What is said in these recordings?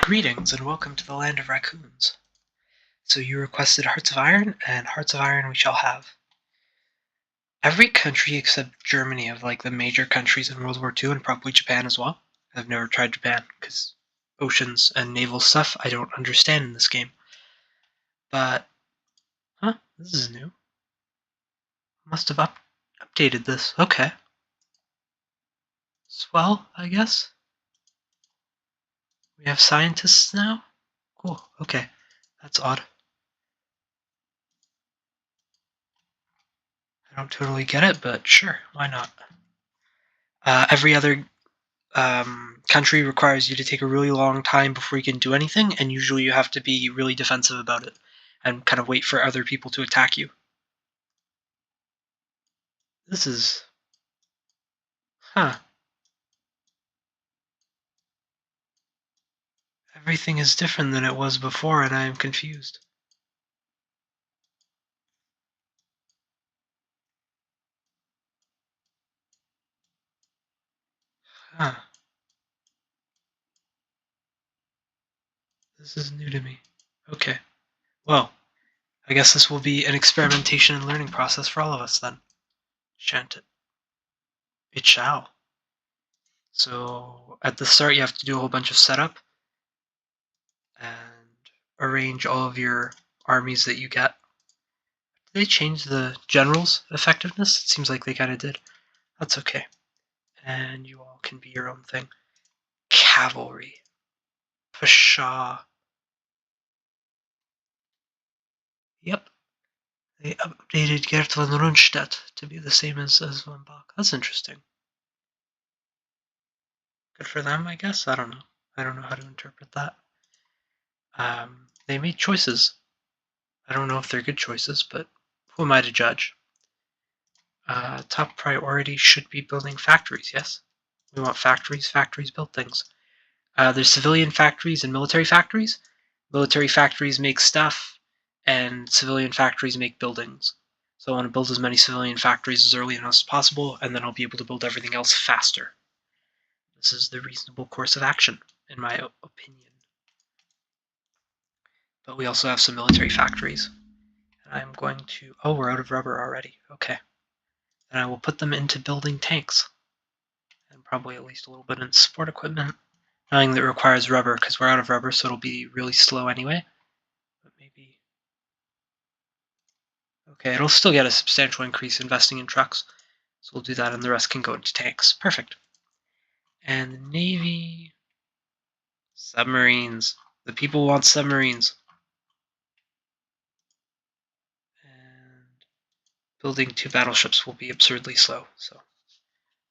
Greetings and welcome to the land of raccoons. So you requested Hearts of Iron, and Hearts of Iron we shall have. Every country except Germany of the major countries in World War II, and probably Japan as well. I've never tried Japan because oceans and naval stuff I don't understand in this game. But, this is new. Must have updated this. Okay. Swell, I guess. We have scientists now? Cool, okay. That's odd. I don't totally get it, but sure, why not? Every other country requires you to take a really long time before you can do anything, and usually you have to be really defensive about it and kind of wait for other people to attack you. This is... Everything is different than it was before, and I am confused. This is new to me. Okay. Well, I guess this will be an experimentation and learning process for all of us then. Shan't it? It shall. So, at the start you have to do a whole bunch of setup and arrange all of your armies that you get. Did they change the general's effectiveness? It seems like they kind of did. That's okay. And you all can be your own thing. Cavalry. Pshaw. Yep. They updated Gert von Rundstedt to be the same as von Bach. That's interesting. Good for them, I guess? I don't know. I don't know how to interpret that. They made choices. I don't know if they're good choices, but who am I to judge? Top priority should be building factories, yes? We want factories. Factories build things. There's civilian factories and military factories. Military factories make stuff, and civilian factories make buildings. So I want to build as many civilian factories as early as possible, and then I'll be able to build everything else faster. This is the reasonable course of action, in my opinion. But we also have some military factories. And I'm going to... Oh, we're out of rubber already. Okay. Then I will put them into building tanks. And probably at least a little bit in support equipment. Nothing that requires rubber, because we're out of rubber, so it'll be really slow anyway. But maybe... Okay, it'll still get a substantial increase investing in trucks. So we'll do that, and the rest can go into tanks. Perfect. And the Navy... Submarines. The people want submarines. And building 2 battleships will be absurdly slow, so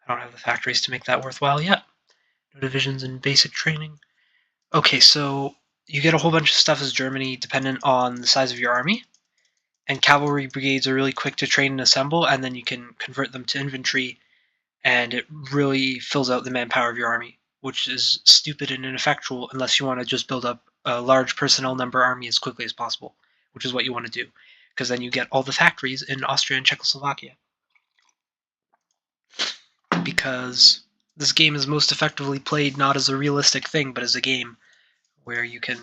I don't have the factories to make that worthwhile yet. No divisions in basic training. Okay, so you get a whole bunch of stuff as Germany dependent on the size of your army, and cavalry brigades are really quick to train and assemble, and then you can convert them to infantry, and it really fills out the manpower of your army, which is stupid and ineffectual unless you want to just build up a large personnel number army as quickly as possible, which is what you want to do, because then you get all the factories in Austria and Czechoslovakia. Because this game is most effectively played not as a realistic thing, but as a game where you can,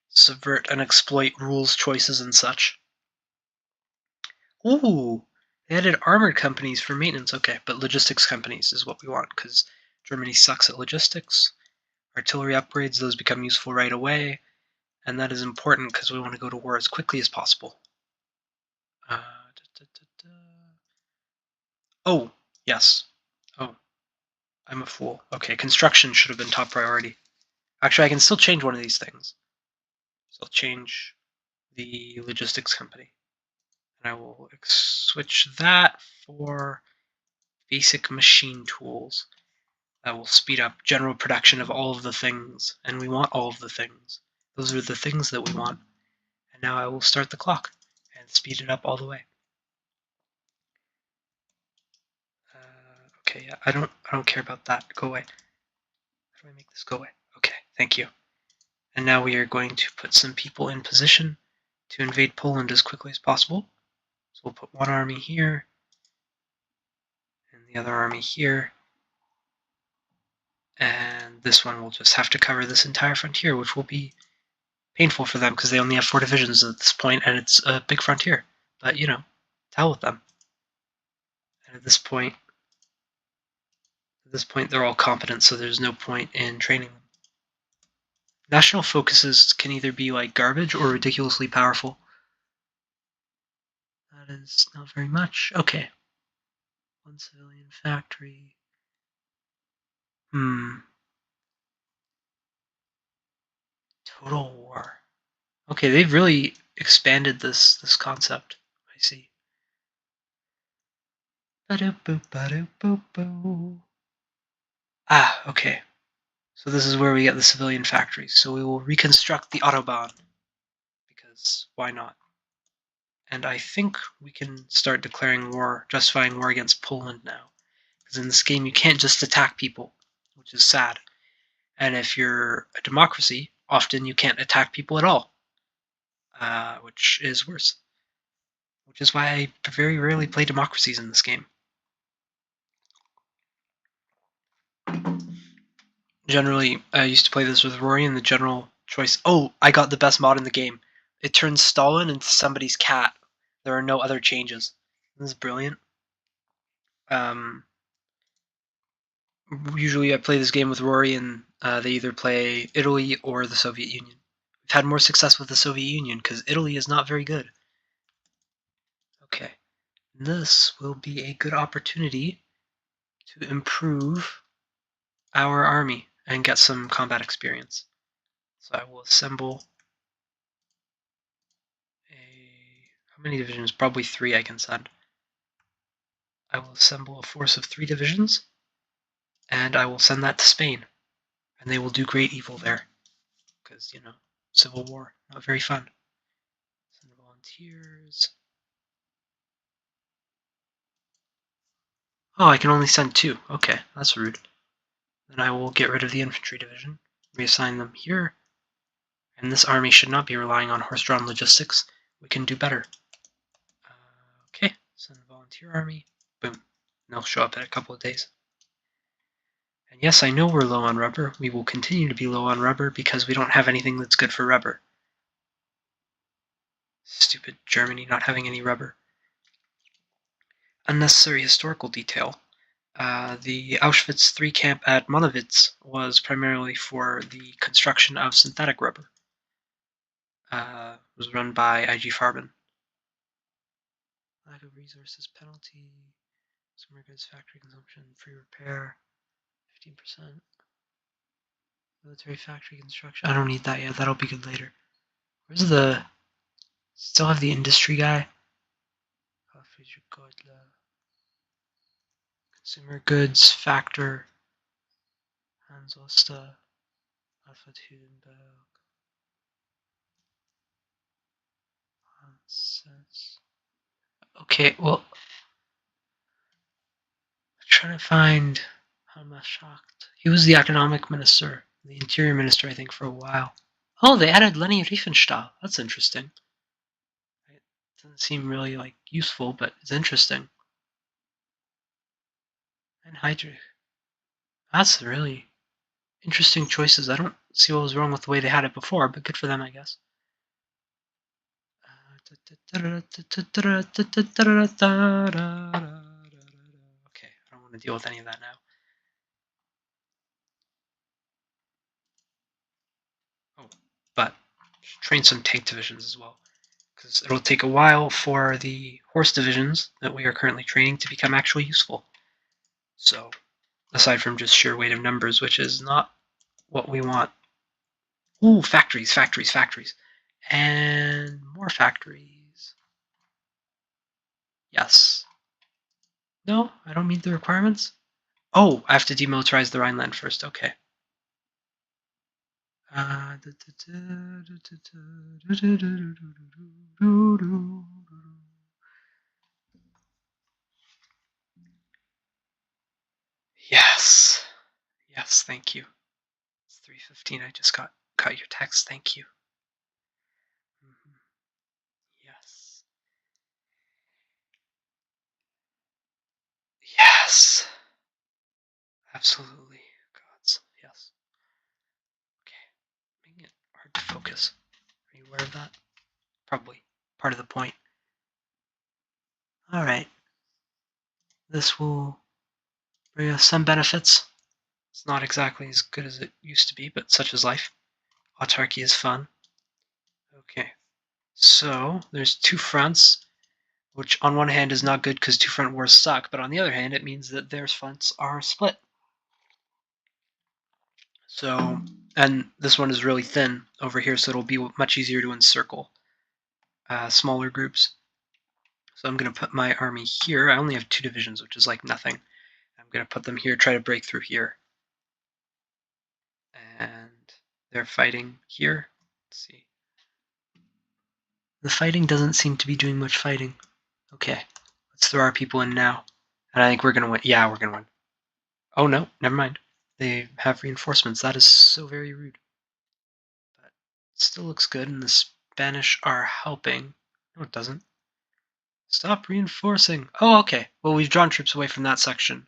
subvert and exploit rules, choices, and such. Ooh, they added armored companies for maintenance. Okay, but logistics companies is what we want, because Germany sucks at logistics. Artillery upgrades, those become useful right away, and that is important because we want to go to war as quickly as possible. Oh, yes. Oh, I'm a fool. Okay, construction should have been top priority. Actually, I can still change one of these things. So I'll change the logistics company. And I will switch that for basic machine tools. That will speed up general production of all of the things, and we want all of the things. Those are the things that we want. And now I will start the clock and speed it up all the way. Okay, yeah, I don't care about that. Go away. How do I make this go away? Okay, thank you. And now we are going to put some people in position to invade Poland as quickly as possible. So we'll put one army here, and the other army here, and And this one will just have to cover this entire frontier, which will be painful for them because they only have 4 divisions at this point, and it's a big frontier. But, you know, to hell with them. And at this point, they're all competent, so there's no point in training them. National focuses can either be like garbage or ridiculously powerful. That is not very much. Okay. 1 civilian factory. Total war. Okay, they've really expanded this concept. I see. Ah, okay. So this is where we get the civilian factories. So we will reconstruct the Autobahn. Because why not? And I think we can start declaring war, justifying war against Poland now. Because in this game you can't just attack people, which is sad. And if you're a democracy, often you can't attack people at all, which is worse. Which is why I very rarely play democracies in this game. Generally, I used to play this with Rory, and the general choice... Oh, I got the best mod in the game. It turns Stalin into somebody's cat. There are no other changes. This is brilliant. Usually I play this game with Rory, and they either play Italy or the Soviet Union. We've had more success with the Soviet Union, because Italy is not very good. Okay. This will be a good opportunity to improve our army and get some combat experience. So I will assemble how many divisions? Probably 3 I can send. I will assemble a force of 3 divisions, and I will send that to Spain. And they will do great evil there. Because, you know, civil war, not very fun. Send volunteers. Oh, I can only send 2. Okay, that's rude. Then I will get rid of the infantry division, reassign them here, and this army should not be relying on horse-drawn logistics. We can do better. Okay, send the volunteer army. Boom. And they'll show up in a couple of days. And yes, I know we're low on rubber. We will continue to be low on rubber because we don't have anything that's good for rubber. Stupid Germany not having any rubber. Unnecessary historical detail. The Auschwitz III camp at Monowitz was primarily for the construction of synthetic rubber. It was run by IG Farben. Lack of resources penalty. Consumer goods factory consumption, free repair, 15%. Military factory construction. I don't need that yet. That'll be good later. Where's the... Still have the industry guy? Consumer goods factor. Hans Oster. Alfred Hudenberg. Okay, well... I'm trying to find... Hamaschacht. He was the economic minister. The interior minister, I think, for a while. Oh, they added Leni Riefenstahl. That's interesting. It doesn't seem really, like, useful, but it's interesting. And Heydrich. That's really interesting choices. I don't see what was wrong with the way they had it before, but good for them, I guess. Okay, I don't want to deal with any of that now. Oh, but train some tank divisions as well, because it'll take a while for the horse divisions that we are currently training to become actually useful. So, aside from just sheer weight of numbers, which is not what we want. Ooh, factories, factories, factories. And more factories. Yes. No, I don't meet the requirements. Oh, I have to demilitarize the Rhineland first. Okay. Yes. Yes, thank you. It's 3:15. I just got your text. Thank you. Yes. Yes. Absolutely. Gods. Yes. focus. Are you aware of that? Probably part of the point. All right. This will bring us some benefits. It's not exactly as good as it used to be, but such is life. Autarky is fun. Okay. So there's two fronts, which on one hand is not good because two front wars suck, but on the other hand, it means that their fronts are split. So, and this one is really thin over here, so it'll be much easier to encircle smaller groups. So I'm going to put my army here. I only have 2 divisions, which is like nothing. I'm going to put them here, try to break through here. And they're fighting here. Let's see. The fighting doesn't seem to be doing much fighting. Okay, let's throw our people in now. And I think we're going to win. Yeah, we're going to win. Oh, no, never mind. They have reinforcements. That is so very rude. But it still looks good, and the Spanish are helping. No, it doesn't. Stop reinforcing. Oh, okay. Well, we've drawn troops away from that section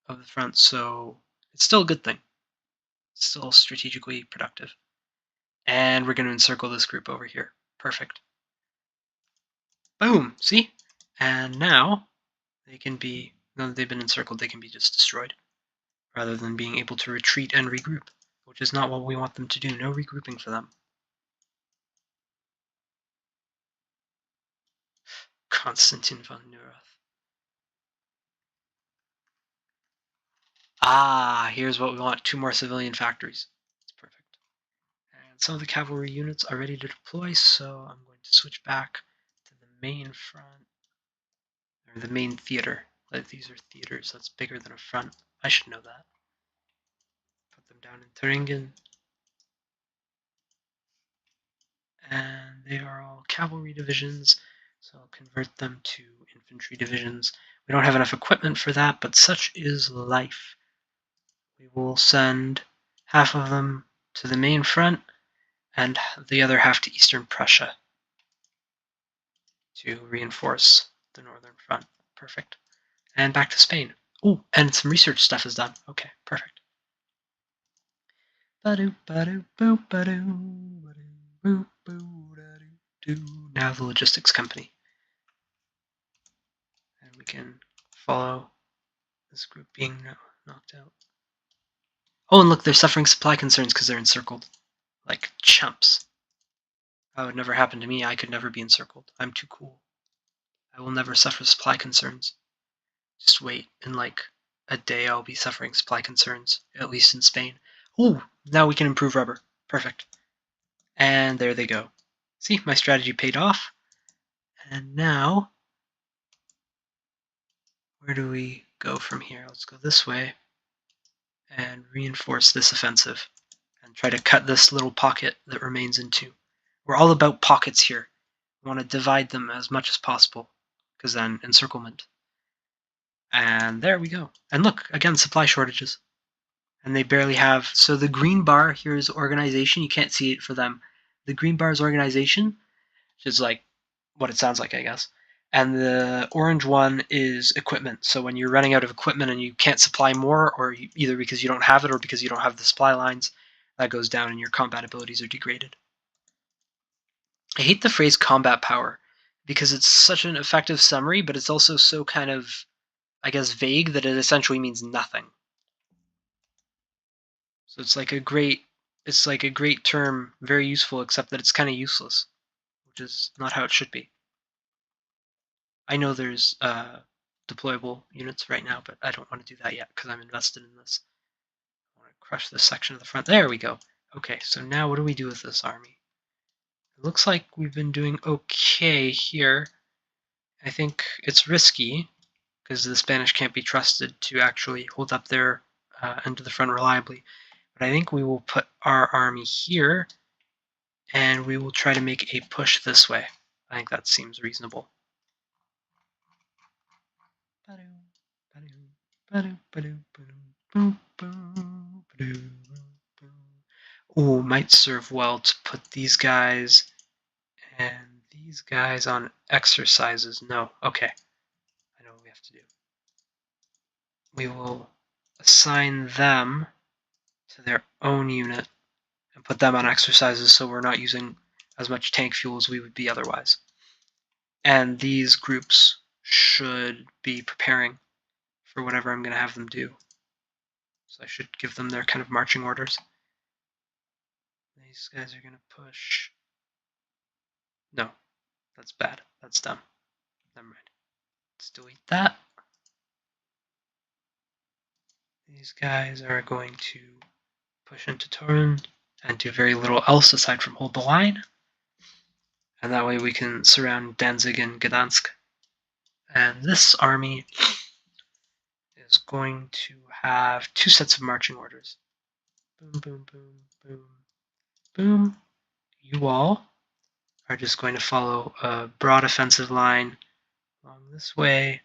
of the front, so it's still a good thing. It's still strategically productive. And we're going to encircle this group over here. Perfect. Boom! See? And now they can be, now that they've been encircled, they can be just destroyed, rather than being able to retreat and regroup, which is not what we want them to do. No regrouping for them. Konstantin von Neurath. Ah, here's what we want. 2 more civilian factories. That's perfect. And some of the cavalry units are ready to deploy, so I'm going to switch back to the main front, or the main theater. Like, these are theaters, that's bigger than a front. I should know that. Put them down in Thuringen. And they are all cavalry divisions, so I'll convert them to infantry divisions. We don't have enough equipment for that, but such is life. We will send half of them to the main front and the other half to Eastern Prussia to reinforce the northern front. Perfect. And back to Spain. Oh, and some research stuff is done. Okay, perfect. Now the logistics company. And we can follow this group being knocked out. Oh, and look, they're suffering supply concerns because they're encircled. Like chumps. That would never happen to me. I could never be encircled. I'm too cool. I will never suffer supply concerns. Just wait. In like a day, I'll be suffering supply concerns, at least in Spain. Oh, now we can improve rubber. Perfect. And there they go. See, my strategy paid off. And now, where do we go from here? Let's go this way and reinforce this offensive and try to cut this little pocket that remains in 2. We're all about pockets here. We want to divide them as much as possible, because then encirclement. And there we go. And look, again, supply shortages. And they barely have, so the green bar here is organization. You can't see it for them. The green bar is organization, which is like what it sounds like, I guess. And the orange one is equipment. So when you're running out of equipment and you can't supply more, or either because you don't have it or because you don't have the supply lines, that goes down and your combat abilities are degraded. I hate the phrase combat power because it's such an effective summary, but it's also so kind of, I guess, vague that it essentially means nothing. So it's like a great term, very useful, except that it's kind of useless, which is not how it should be. I know there's deployable units right now, but I don't want to do that yet because I'm invested in this. I want to crush this section of the front. There we go. Okay, so now what do we do with this army? It looks like we've been doing okay here. I think it's risky because the Spanish can't be trusted to actually hold up their end of the front reliably. But I think we will put our army here and we will try to make a push this way. I think that seems reasonable. Oh, might serve well to put these guys and these guys on exercises. No, okay. I know what we have to do. We will assign them to their own unit, and put them on exercises so we're not using as much tank fuel as we would be otherwise. And these groups should be preparing for whatever I'm going to have them do. So I should give them their kind of marching orders. These guys are going to push. No, that's bad. That's dumb. Never mind. Let's delete that. These guys are going to push into Torun and do very little else aside from hold the line. And that way we can surround Danzig and Gdansk. And this army is going to have 2 sets of marching orders. Boom, boom, boom, boom, boom. You all are just going to follow a broad offensive line along this way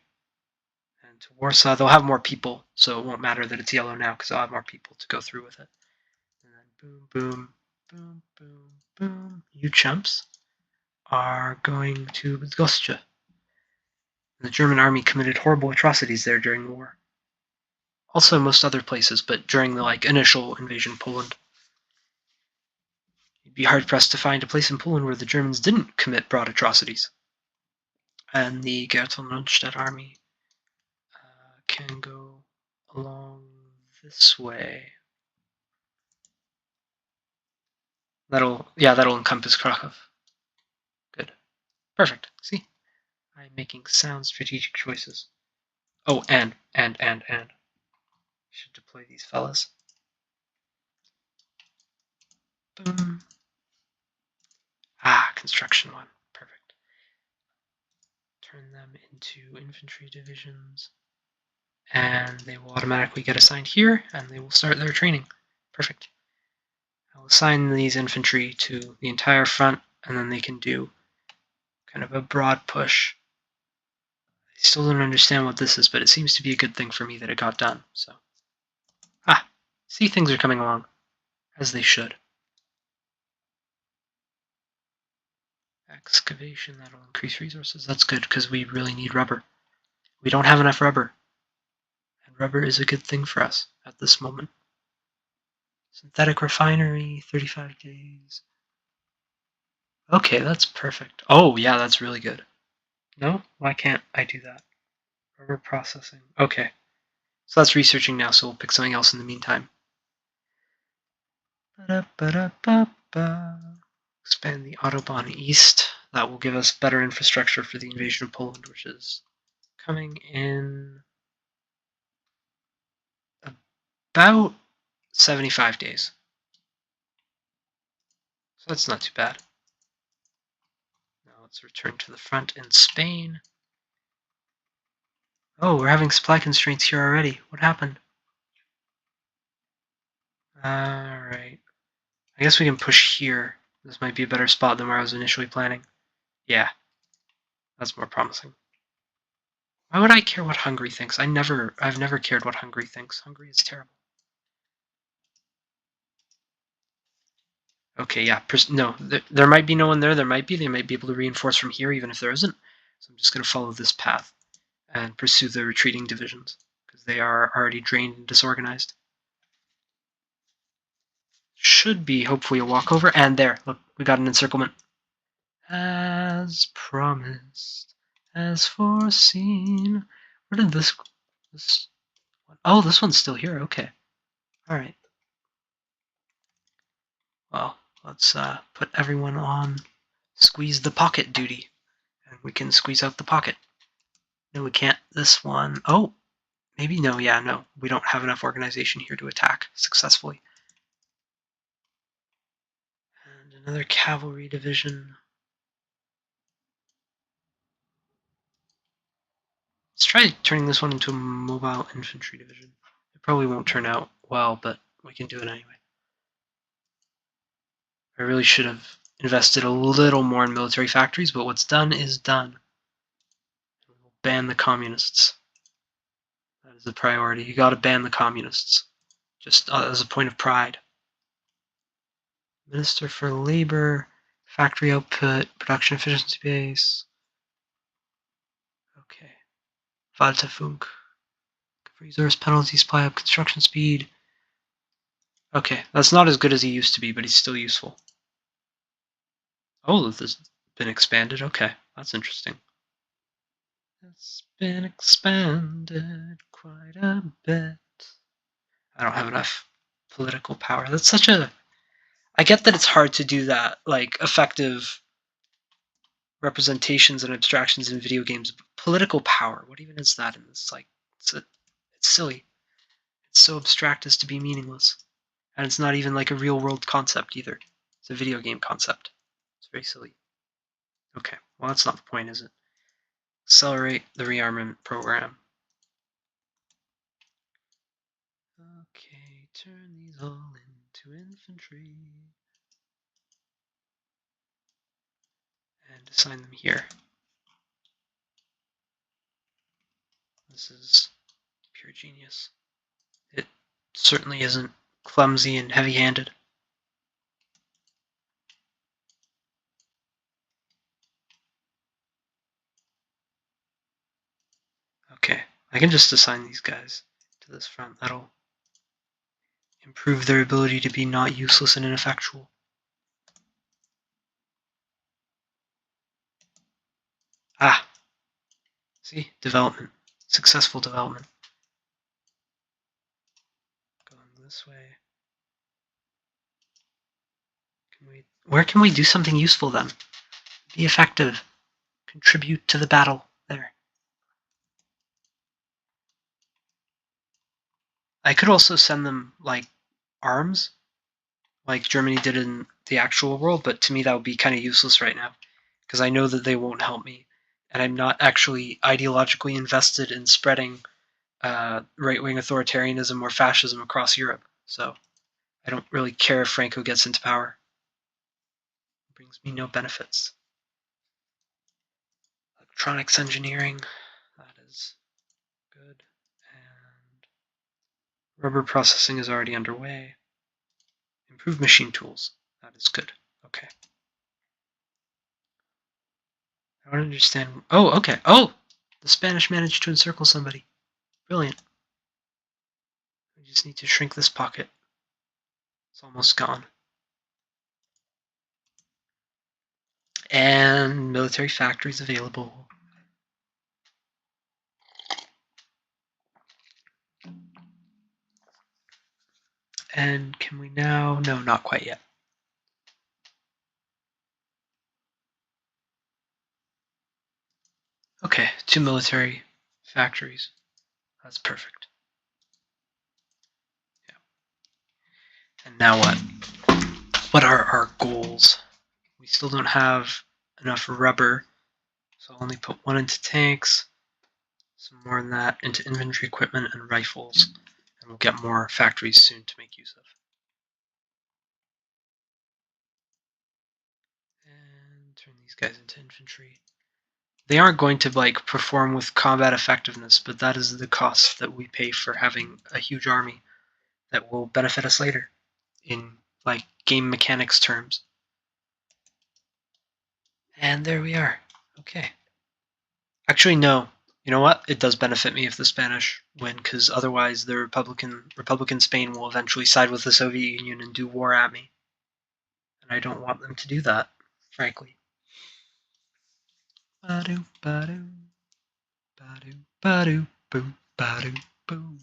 and to Warsaw. They'll have more people, so it won't matter that it's yellow now because I'll have more people to go through with it. And then boom, boom, boom, boom, boom. You chumps are going to Bydgoszcz. The German army committed horrible atrocities there during the war. Also most other places, but during the initial invasion of Poland. You'd be hard-pressed to find a place in Poland where the Germans didn't commit broad atrocities. And the Gertel-Nordstedt army can go along this way. That'll encompass Krakow. Good. Perfect. See? I'm making sound strategic choices. Oh, and. Should deploy these fellas. Boom. Construction 1. Perfect. Turn them into infantry divisions. And they will automatically get assigned here, and they will start their training. Perfect. I'll assign these infantry to the entire front, and then they can do kind of a broad push. I still don't understand what this is, but it seems to be a good thing for me that it got done. So, see, things are coming along, as they should. Excavation, that'll increase resources. That's good, because we really need rubber. We don't have enough rubber. And rubber is a good thing for us at this moment. Synthetic refinery, 35 days. Okay, that's perfect. Oh, yeah, that's really good. No? Why can't I do that? Rubber processing. Okay. So that's researching now, so we'll pick something else in the meantime. Expand the Autobahn East. That will give us better infrastructure for the invasion of Poland, which is coming in about 75 days. So that's not too bad. Now let's return to the front in Spain. Oh, we're having supply constraints here already. What happened? Alright. I guess we can push here. This might be a better spot than where I was initially planning. Yeah. That's more promising. Why would I care what Hungary thinks? I've never cared what Hungary thinks. Hungary is terrible. Okay, yeah. No, there might be no one there. There might be. They might be able to reinforce from here, even if there isn't. So I'm just going to follow this path and pursue the retreating divisions, because they are already drained and disorganized. Should be, hopefully, a walkover. And there, look, we got an encirclement. As promised, as foreseen. Where did this one? Oh, this one's still here. Okay. All right. Well, let's put everyone on squeeze the pocket duty, and we can squeeze out the pocket. No, we can't. This one. Oh, maybe no. Yeah, no. We don't have enough organization here to attack successfully. And another cavalry division. Let's try turning this one into a mobile infantry division. It probably won't turn out well, but we can do it anyway. I really should have invested a little more in military factories, but what's done is done. We'll ban the communists. That is the priority. You gotta ban the communists. Just as a point of pride. Minister for Labor, Factory Output, Production Efficiency Base. Okay. Walterfunk. Resource penalty, supply up construction speed. Okay, that's not as good as he used to be, but he's still useful. Oh, this has been expanded. Okay, that's interesting. It's been expanded quite a bit. I don't have enough political power. That's such a... I get that it's hard to do that, like, effective representations and abstractions in video games. But political power, what even is that in this? Like, it's silly. It's so abstract as to be meaningless. And it's not even like a real-world concept either. It's a video game concept. It's very silly. Okay, well that's not the point, is it? Accelerate the rearmament program. Okay, turn these all into infantry. And assign them here. This is pure genius. It certainly isn't clumsy and heavy-handed. Okay, I can just assign these guys to this front. That'll improve their ability to be not useless and ineffectual. Ah, see? Development. Successful development. Going this way. Where can we do something useful then? Be effective. Contribute to the battle. There. I could also send them, like, arms, like Germany did in the actual world, but to me that would be kind of useless right now, because I know that they won't help me, and I'm not actually ideologically invested in spreading right-wing authoritarianism or fascism across Europe, so I don't really care if Franco gets into power. It brings me no benefits. Electronics engineering, that is good, and rubber processing is already underway. Improved machine tools, that is good. Okay. I don't understand. Oh, okay. Oh! The Spanish managed to encircle somebody. Brilliant. We just need to shrink this pocket. It's almost gone. And military factories available. And can we now... No, not quite yet. Okay, 2 military factories. That's perfect. Yeah. And now what? What are our goals? We still don't have enough rubber, so I'll only put 1 into tanks, some more than that into infantry equipment and rifles, and we'll get more factories soon to make use of. And turn these guys into infantry. They aren't going to like perform with combat effectiveness, but that is the cost that we pay for having a huge army that will benefit us later in like game mechanics terms. And there we are. Okay. Actually, no. You know what? It does benefit me if the Spanish win, because otherwise the Republican Spain will eventually side with the Soviet Union and do war at me. And I don't want them to do that, frankly. Ba-do, ba-do, ba-do, ba-do, boo, ba-do, boo.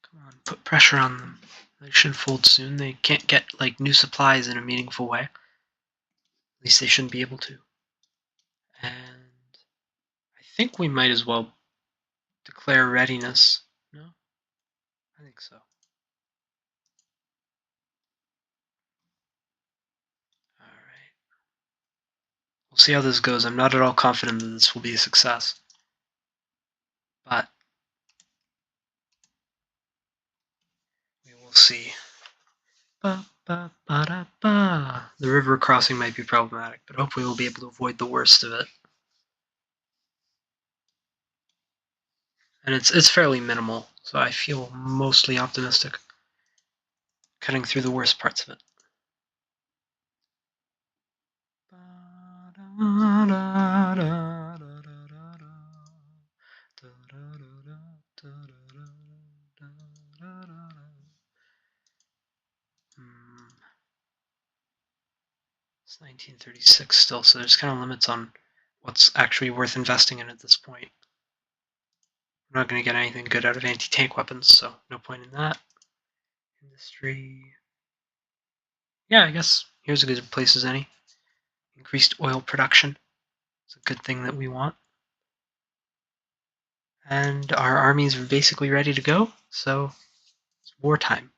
Come on, put pressure on them. They should fold soon. They can't get like new supplies in a meaningful way. At least they shouldn't be able to. And I think we might as well declare readiness. No? I think so. Alright. We'll see how this goes. I'm not at all confident that this will be a success. But we will see. Ba, ba, ba, da, ba. The river crossing might be problematic, but hopefully we'll be able to avoid the worst of it. And it's fairly minimal, so I feel mostly optimistic. Cutting through the worst parts of it. It's 1936 still, so there's kind of limits on what's actually worth investing in at this point. We're not going to get anything good out of anti-tank weapons, so no point in that. Industry. Yeah, I guess here's a good place as any. Increased oil production. It's a good thing that we want. And our armies are basically ready to go, so it's wartime.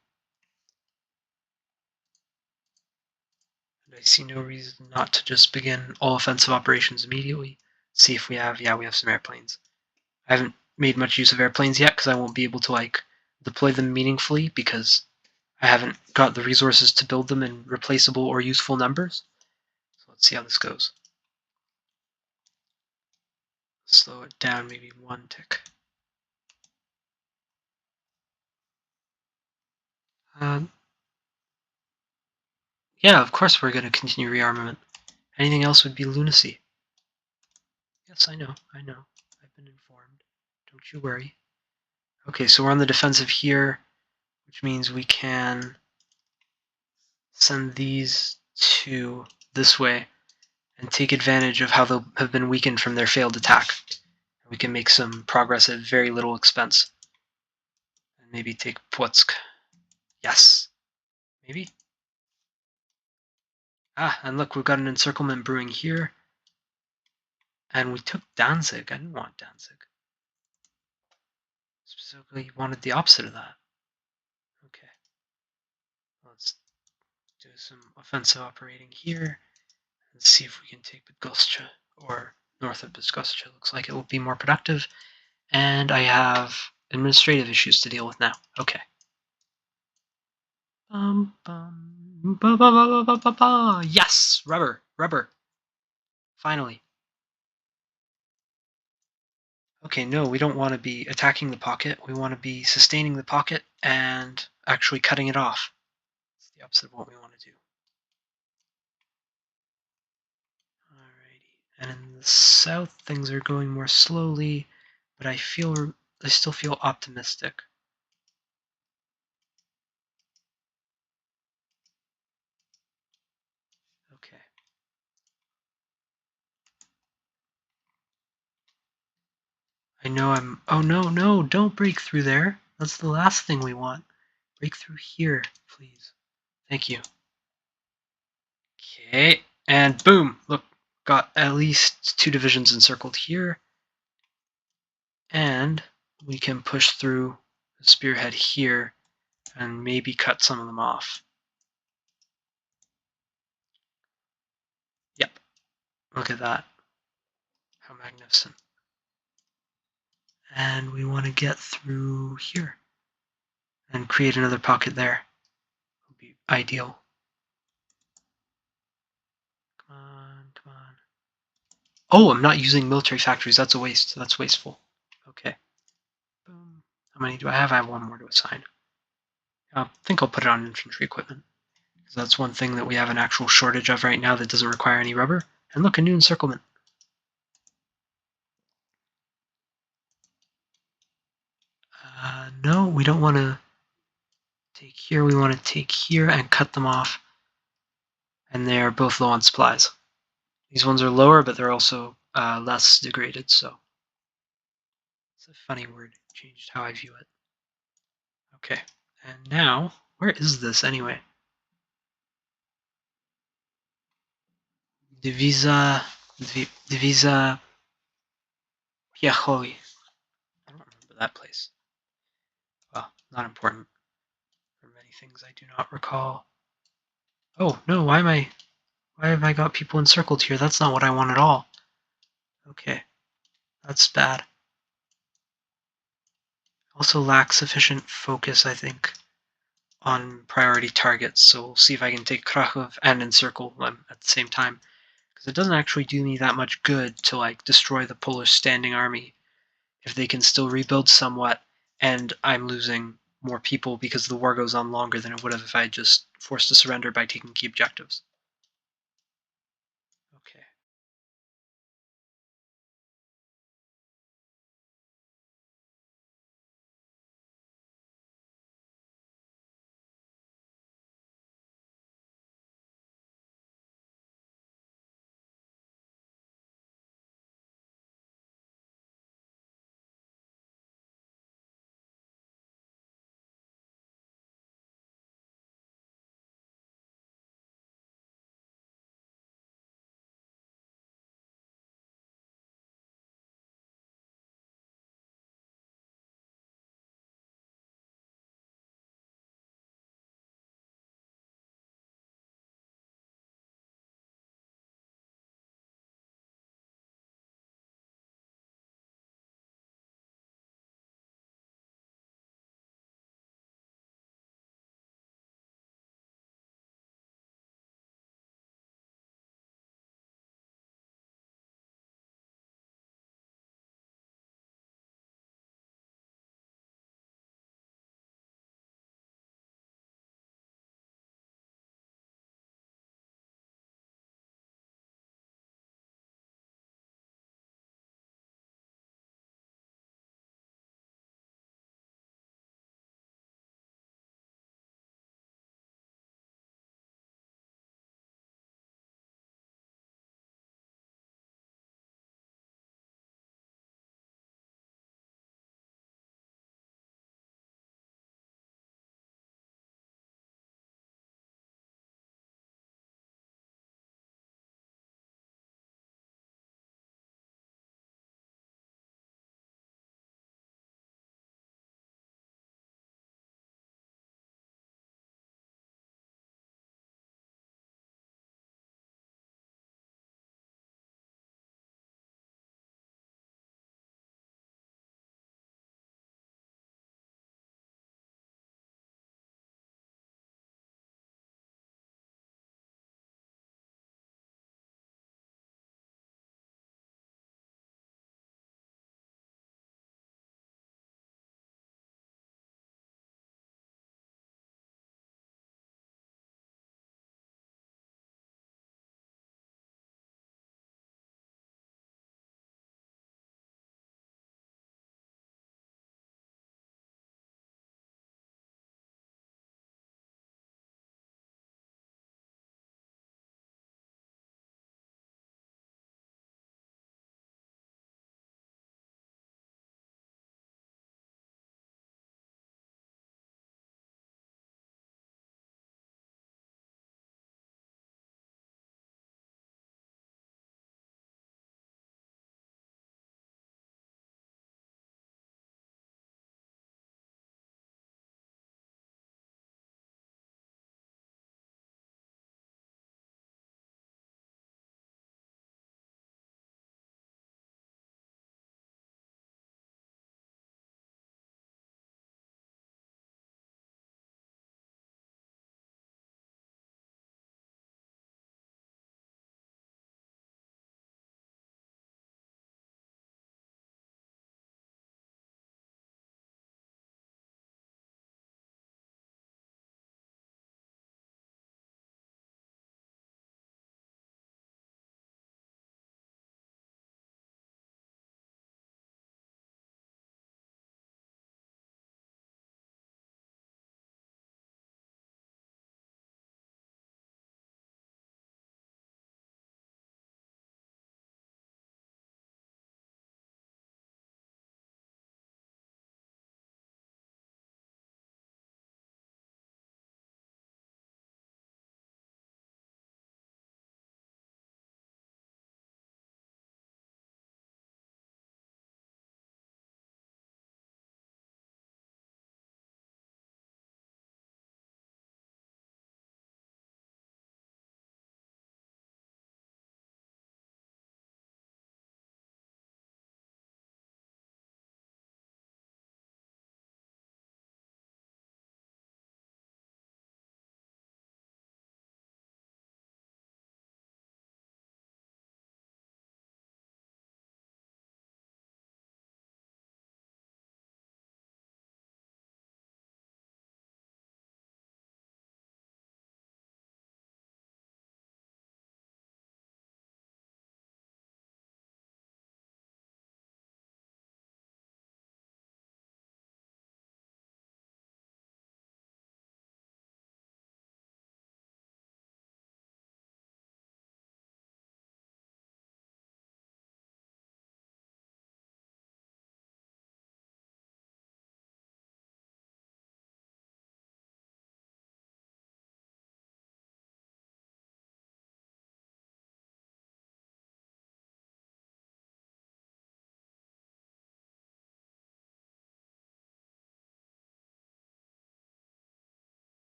And I see no reason not to just begin all offensive operations immediately. See if we have some airplanes. I haven't made much use of airplanes yet because I won't be able to deploy them meaningfully because I haven't got the resources to build them in replaceable or useful numbers. So let's see how this goes. Slow it down maybe one tick. Yeah, of course we're going to continue rearmament. Anything else would be lunacy. Yes, I know. I've been informed. Don't you worry. Okay, so we're on the defensive here, which means we can send these to this way and take advantage of how they'll have been weakened from their failed attack. We can make some progress at very little expense. And maybe take Płotsk. Yes. Maybe. Ah, and look, we've got an encirclement brewing here. And we took Danzig. I didn't want Danzig. Specifically wanted the opposite of that. Okay. Let's do some offensive operating here. Let's see if we can take Bydgoszcz or north of Bydgoszcz. Looks like it will be more productive. And I have administrative issues to deal with now. Okay. Yes! Rubber. Finally. Okay, no, we don't want to be attacking the pocket. We want to be sustaining the pocket and actually cutting it off. It's the opposite of what we want to do. Alrighty. And in the south, things are going more slowly, but I still feel optimistic. Okay. I know oh no, don't break through there. That's the last thing we want. Break through here, please. Thank you. Okay, and boom! Look, got at least 2 divisions encircled here. And we can push through the spearhead here and maybe cut some of them off. Yep, look at that. How magnificent. And we want to get through here and create another pocket there. Would be ideal. Come on. Oh, I'm not using military factories. That's a waste. That's wasteful. Okay. Boom. How many do I have? I have 1 more to assign. I think I'll put it on infantry equipment. Because that's one thing that we have an actual shortage of right now that doesn't require any rubber. And look, a new encirclement. No, we don't want to take here. We want to take here and cut them off. And they're both low on supplies. These ones are lower, but they're also less degraded, so it's a funny word. Changed how I view it. Okay, and now, where is this anyway? Divisa Piechoi. I don't remember that place. Well, not important. There are many things I do not recall. Oh no, why have I got people encircled here? That's not what I want at all. Okay, that's bad. Also lack sufficient focus, I think, on priority targets, so we'll see if I can take Krakow and encircle them at the same time. Because it doesn't actually do me that much good to destroy the Polish standing army if they can still rebuild somewhat and I'm losing more people because the war goes on longer than it would have if I had just forced a surrender by taking key objectives. Okay.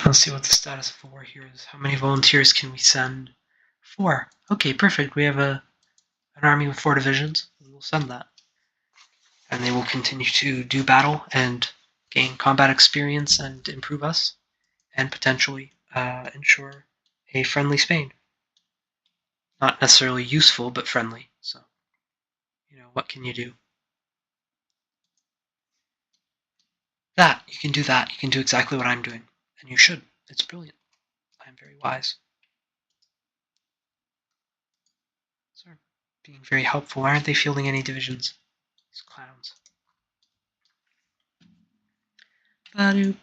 Let's see what the status of the war here is. How many volunteers can we send? 4. Okay, perfect. We have an army with 4 divisions. We will send that. And they will continue to do battle and gain combat experience and improve us, and potentially ensure a friendly Spain. Not necessarily useful, but friendly. So, what can you do? You can do that. You can do exactly what I'm doing. And you should. It's brilliant. I'm very wise. So, being very helpful. Why aren't they fielding any divisions? These clowns. We'll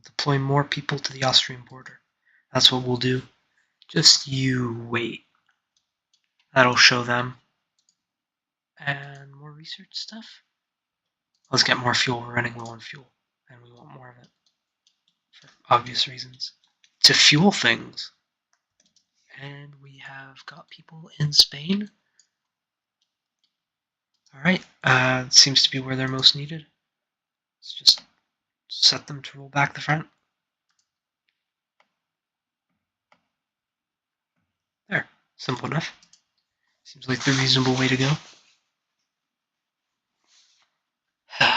deploy more people to the Austrian border. That's what we'll do. Just you wait. That'll show them. And more research stuff. Let's get more fuel. We're running low on fuel, and we want more of it for obvious reasons. To fuel things. And we have got people in Spain. Alright, seems to be where they're most needed. Let's just set them to roll back the front. There, simple enough. Seems like the reasonable way to go. Okay.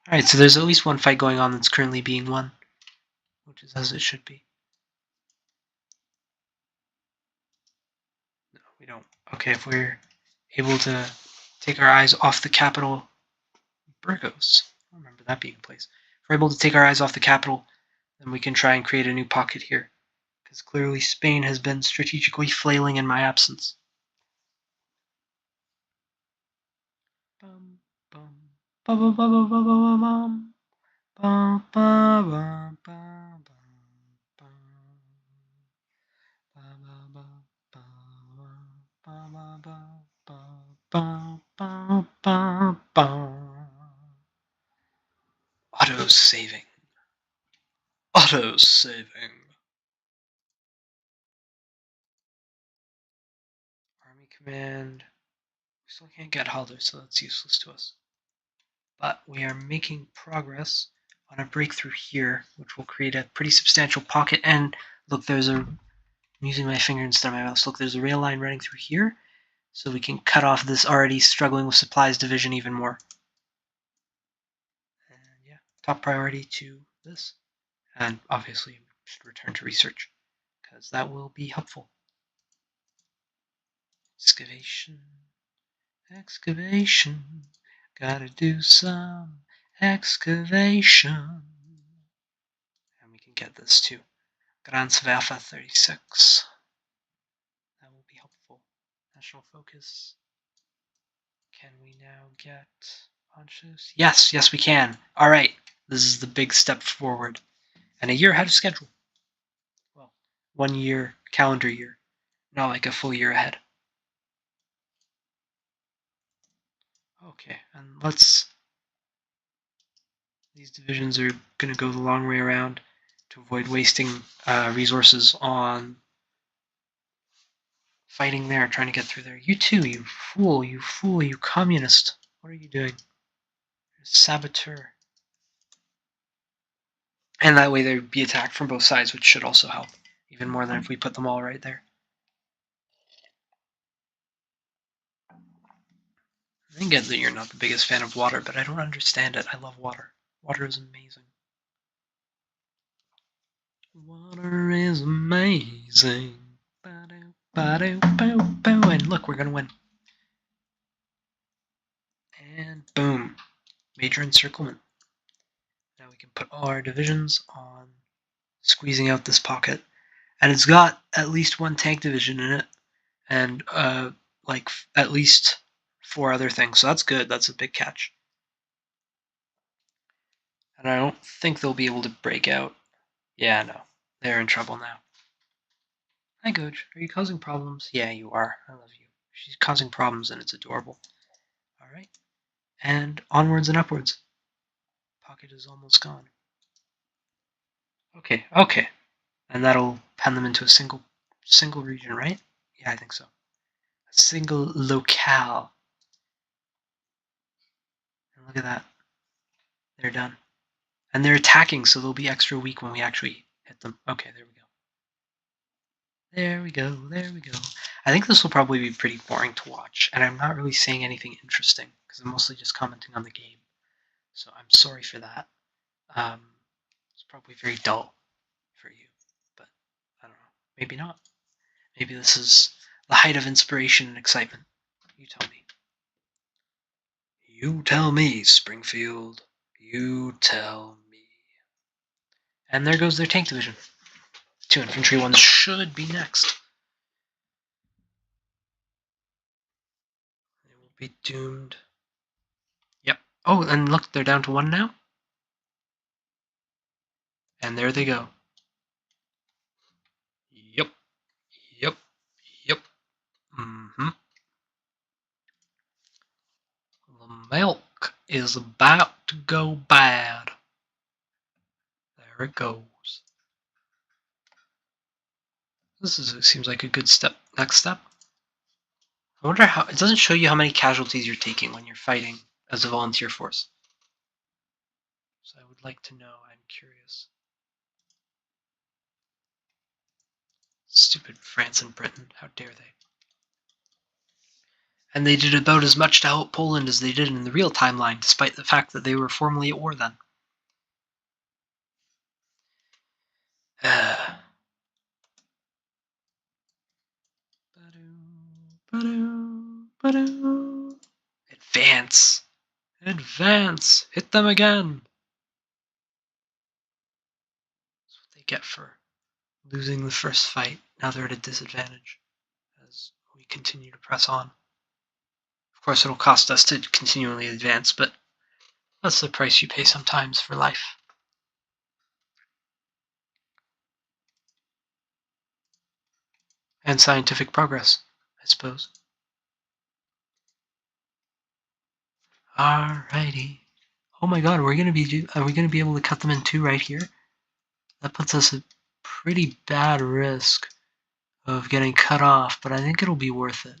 Alright, so there's at least one fight going on that's currently being won, which is as it should be. No, we don't. Okay, if we're able to take our eyes off the capital, Burgos. I remember that being a place. If we're able to take our eyes off the capital, then we can try and create a new pocket here, because clearly Spain has been strategically flailing in my absence. Auto-saving. Auto-saving. Army command. We still can't get Halder, so that's useless to us. But we are making progress on a breakthrough here, which will create a pretty substantial pocket. And look, I'm using my finger instead of my mouse. Look, there's a rail line running through here, so we can cut off this already struggling with supplies division even more. And yeah, top priority to this. And obviously, we should return to research, because that will be helpful. Excavation. Gotta do some excavation. And we can get this too. Grenzwerfer 36. That will be helpful. National focus. Can we now get ponchos? Yes, we can. Alright, this is the big step forward. And a year ahead of schedule. Well, 1 year, calendar year. Not like a full year ahead. Okay, and these divisions are going to go the long way around to avoid wasting resources on fighting there, trying to get through there. You too, you fool, you communist. What are you doing? Saboteur. And that way they'd be attacked from both sides, which should also help, even more than if we put them all right there. I get that you're not the biggest fan of water, but I don't understand it. I love water. Water is amazing. Water is amazing. And look, we're gonna win. And boom. Major encirclement. Now we can put all our divisions on squeezing out this pocket. And it's got at least 1 tank division in it, and like at least 4 other things. So that's good. That's a big catch. And I don't think they'll be able to break out. Yeah, no. They're in trouble now. Hi, Goj. Are you causing problems? Yeah, you are. I love you. She's causing problems, and it's adorable. Alright. And onwards and upwards. pocket is almost gone. Okay, okay. And that'll pen them into a single region, right? Yeah, I think so. A single locale. And look at that. They're done. And they're attacking, so they'll be extra weak when we actually hit them. Okay, there we go. There we go, there we go. I think this will probably be pretty boring to watch, and I'm not really saying anything interesting, because I'm mostly just commenting on the game. So I'm sorry for that. It's probably very dull for you, but I don't know. Maybe not. Maybe this is the height of inspiration and excitement. You tell me. You tell me, Springfield. You tell me. And there goes their tank division. 2 infantry ones should be next. They will be doomed. Yep. Oh, and look, they're down to 1 now. And there they go. Yep. Yep. Yep. Mm-hmm. The milk is about to go bad. There it goes. Seems like a good step. Next step. I wonder how it doesn't show you how many casualties you're taking when you're fighting as a volunteer force. So I would like to know. I'm curious. Stupid France and Britain. How dare they? And they did about as much to help Poland as they did in the real timeline, despite the fact that they were formerly at war then. Advance! Advance! Hit them again! That's what they get for losing the first fight. Now they're at a disadvantage as we continue to press on. Of course, it'll cost us to continually advance, but that's the price you pay sometimes for life. And scientific progress, I suppose. Alrighty. Oh my god, are we gonna be able to cut them in 2 right here? That puts us at pretty bad risk of getting cut off, but I think it'll be worth it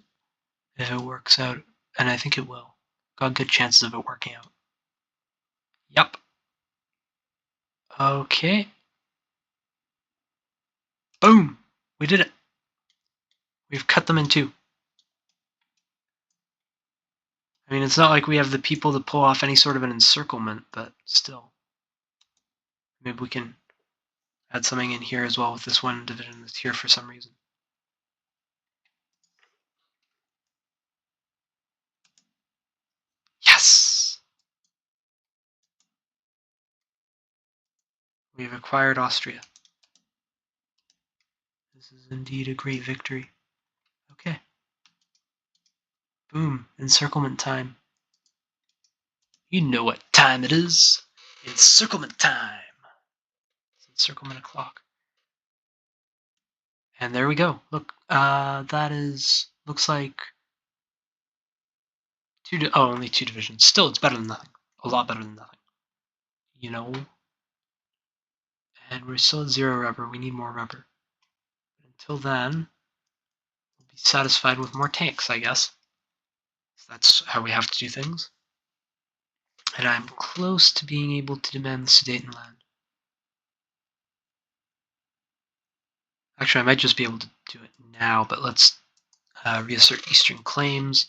if it works out, and I think it will. Got good chances of it working out. Yep. Okay. Boom! We did it. We've cut them in 2. I mean, it's not like we have the people to pull off any sort of an encirclement, but still. Maybe we can add something in here as well with this one division that's here for some reason. Yes! We've acquired Austria. This is indeed a great victory. Okay. Boom. Encirclement time. You know what time it is. Encirclement time. It's encirclement o'clock. And there we go. Look, that is, looks like only 2 divisions. Still, it's better than nothing. A lot better than nothing. You know? And we're still at 0 rubber. We need more rubber. Until then, we'll be satisfied with more tanks, I guess. That's how we have to do things. And I'm close to being able to demand the Sudetenland. Actually, I might just be able to do it now, but let's reassert Eastern claims.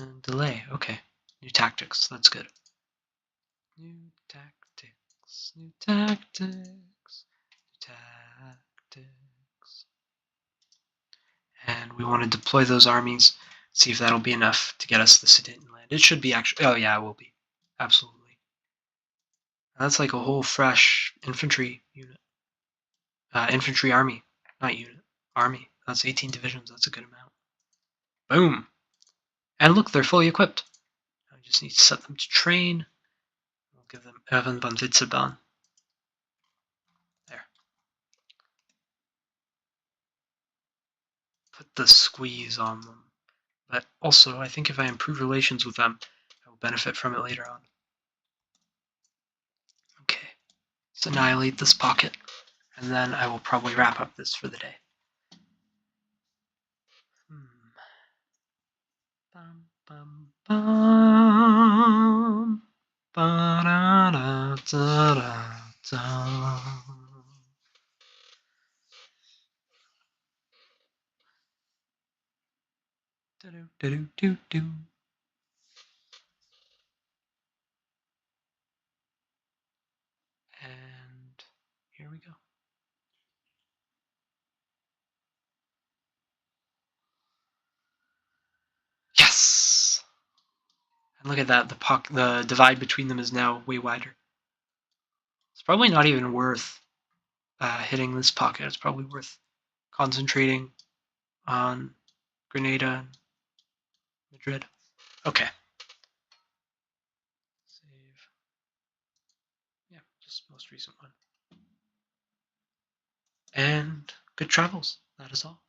And delay. Okay. New tactics. That's good. New tactics. New tactics. Tactics. And we want to deploy those armies. See if that'll be enough to get us the Sudetenland. It should be actually. Oh yeah, it will be. Absolutely. That's like a whole fresh infantry unit. Infantry army, not unit. Army. That's 18 divisions. That's a good amount. Boom. And look, they're fully equipped. I just need to set them to train. We'll give them Evan von Witzebahn. There. Put the squeeze on them. But also, I think if I improve relations with them, I will benefit from it later on. Let's annihilate this pocket, and then I will probably wrap up this for the day. Bum, bum, bum. Ba-da-da-da-da-da. Do-do-do-do-do. And here we go. Yes! And look at that, the divide between them is now way wider. It's probably not even worth hitting this pocket. It's probably worth concentrating on Grenada and Madrid. Okay. Save. Yeah, just most recent one. And good travels. That is all.